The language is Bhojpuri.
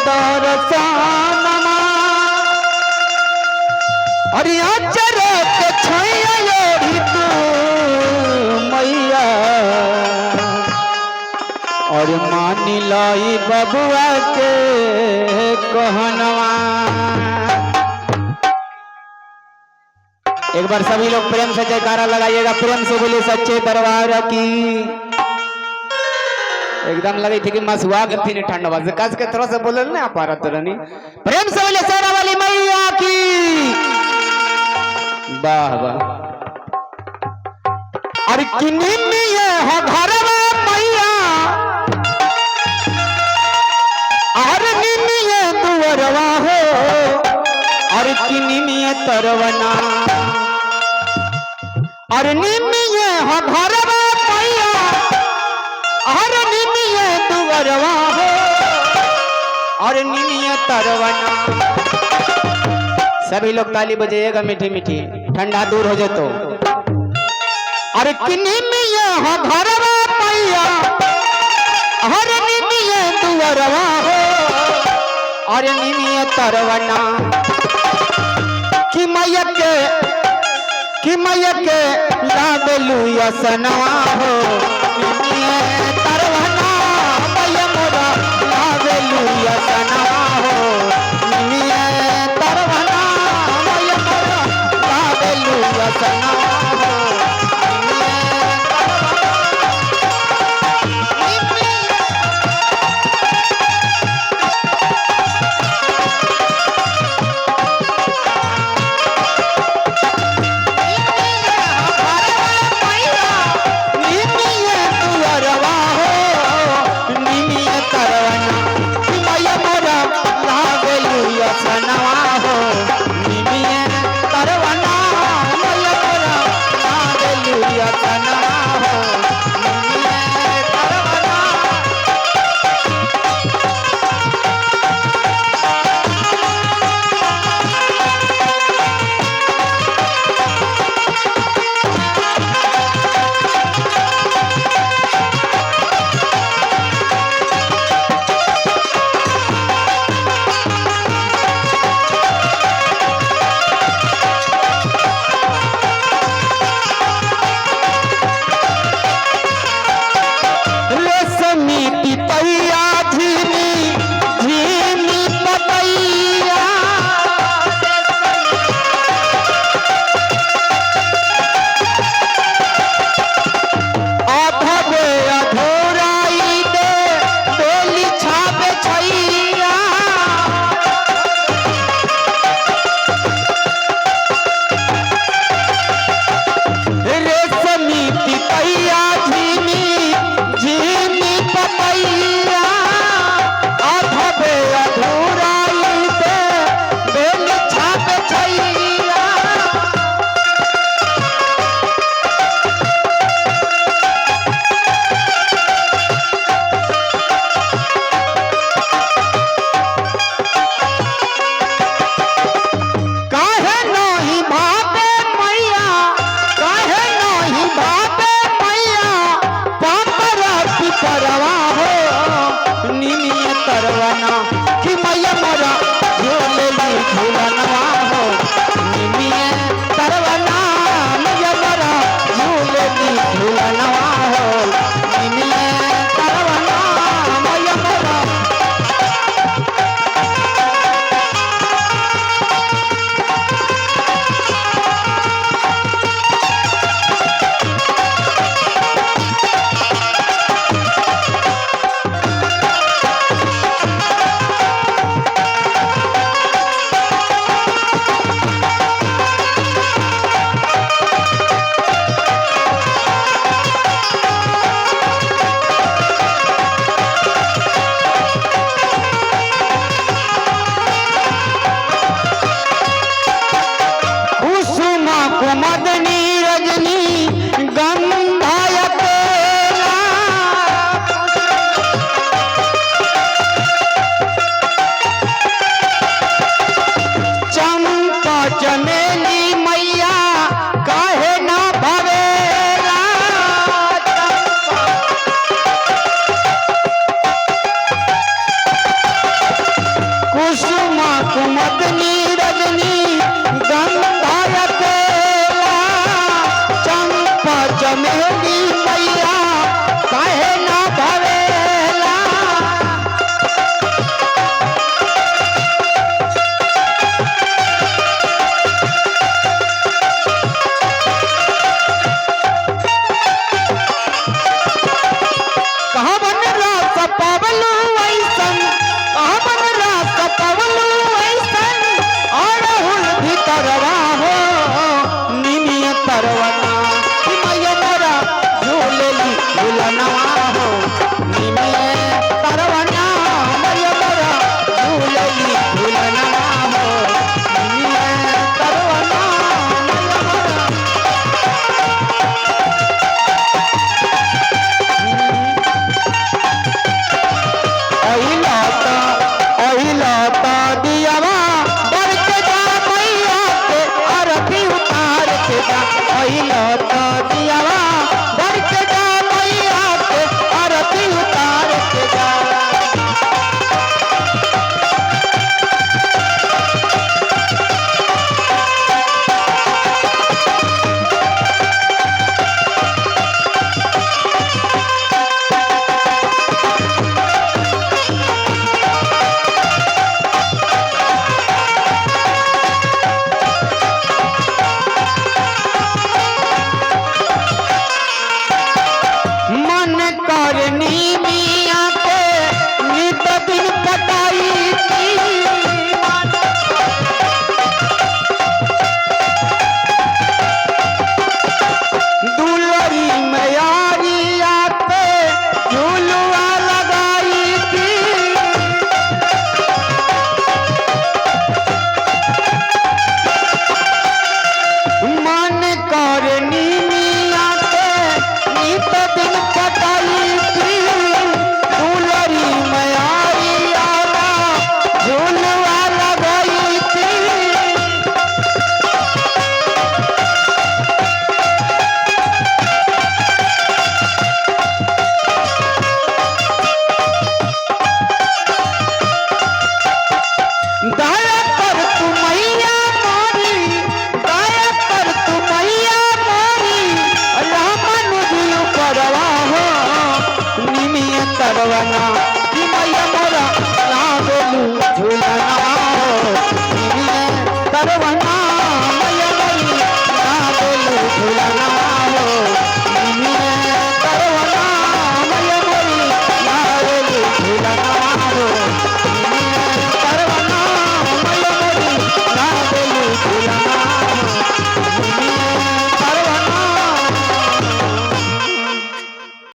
दर्शनमा अरे अचरक छैया तू मैया और मानी लाई बबुआ के कहनवा। एक बार सभी लोग प्रेम से जयकारा लगाइएगा, प्रेम से बोले सच्चे दरबार की। एकदम लगी थी कि मसुआ के थी ठंडवा से कस के थोड़ा सा बोले ना आप रही प्रेम से बोले शेरा वाली मैया की। वाह वाह। अरे किन्नी है घरवा मैया अरे निन्नी दुअरवा हो अरे किन्नी तरवना अरे निन्नी है घरवा मैया अरे निन्नी दुअरवा हो अरे निन्नी तरवना। सभी लोग ताली बजाइएगा मीठी मीठी, ठंडा दूर हो जाए तो। अरे किन्नी है घरवा मैया अरे निन्नी दुअरवा हो अरे निन्नी तरवना। कि मैया के लाबलू यसनवा हो निन्नी तरवना मैया मोरा लाबलू यसनवा हो निन्नी तरवना मैया मोरा लाबलू यसनवा हो। चमेली मैया काहे ना भवेला कहाँ बन रास पवलू ऐसन कहाँ बन रास पवलू ऐसन और हुल भीतरवा हो निमिय तरवना मैया मोरा झूलेली झूलनवा हो निमिय तरवना मैया मोरा झूलेली झूलनवा हो निमिय तरवना मैया मोरा अहिलाता दियावा बढ़ के जा मैया के आरती उतार के जा अहिलाता दियावा बढ़ के जा मैया के आरती उतार के जा मन करनी मिया के नित दिन पटाई दुलरी मैरिया पे झूलुआ लगाई थी मन करनी मिया के नित दिन पटाई थी दुलरी मैरिया झूलुआ लगाई थी दया कर तू मैया मोरी दया कर तू मैया मोरी रामन दिल करवा हो निमिय करवना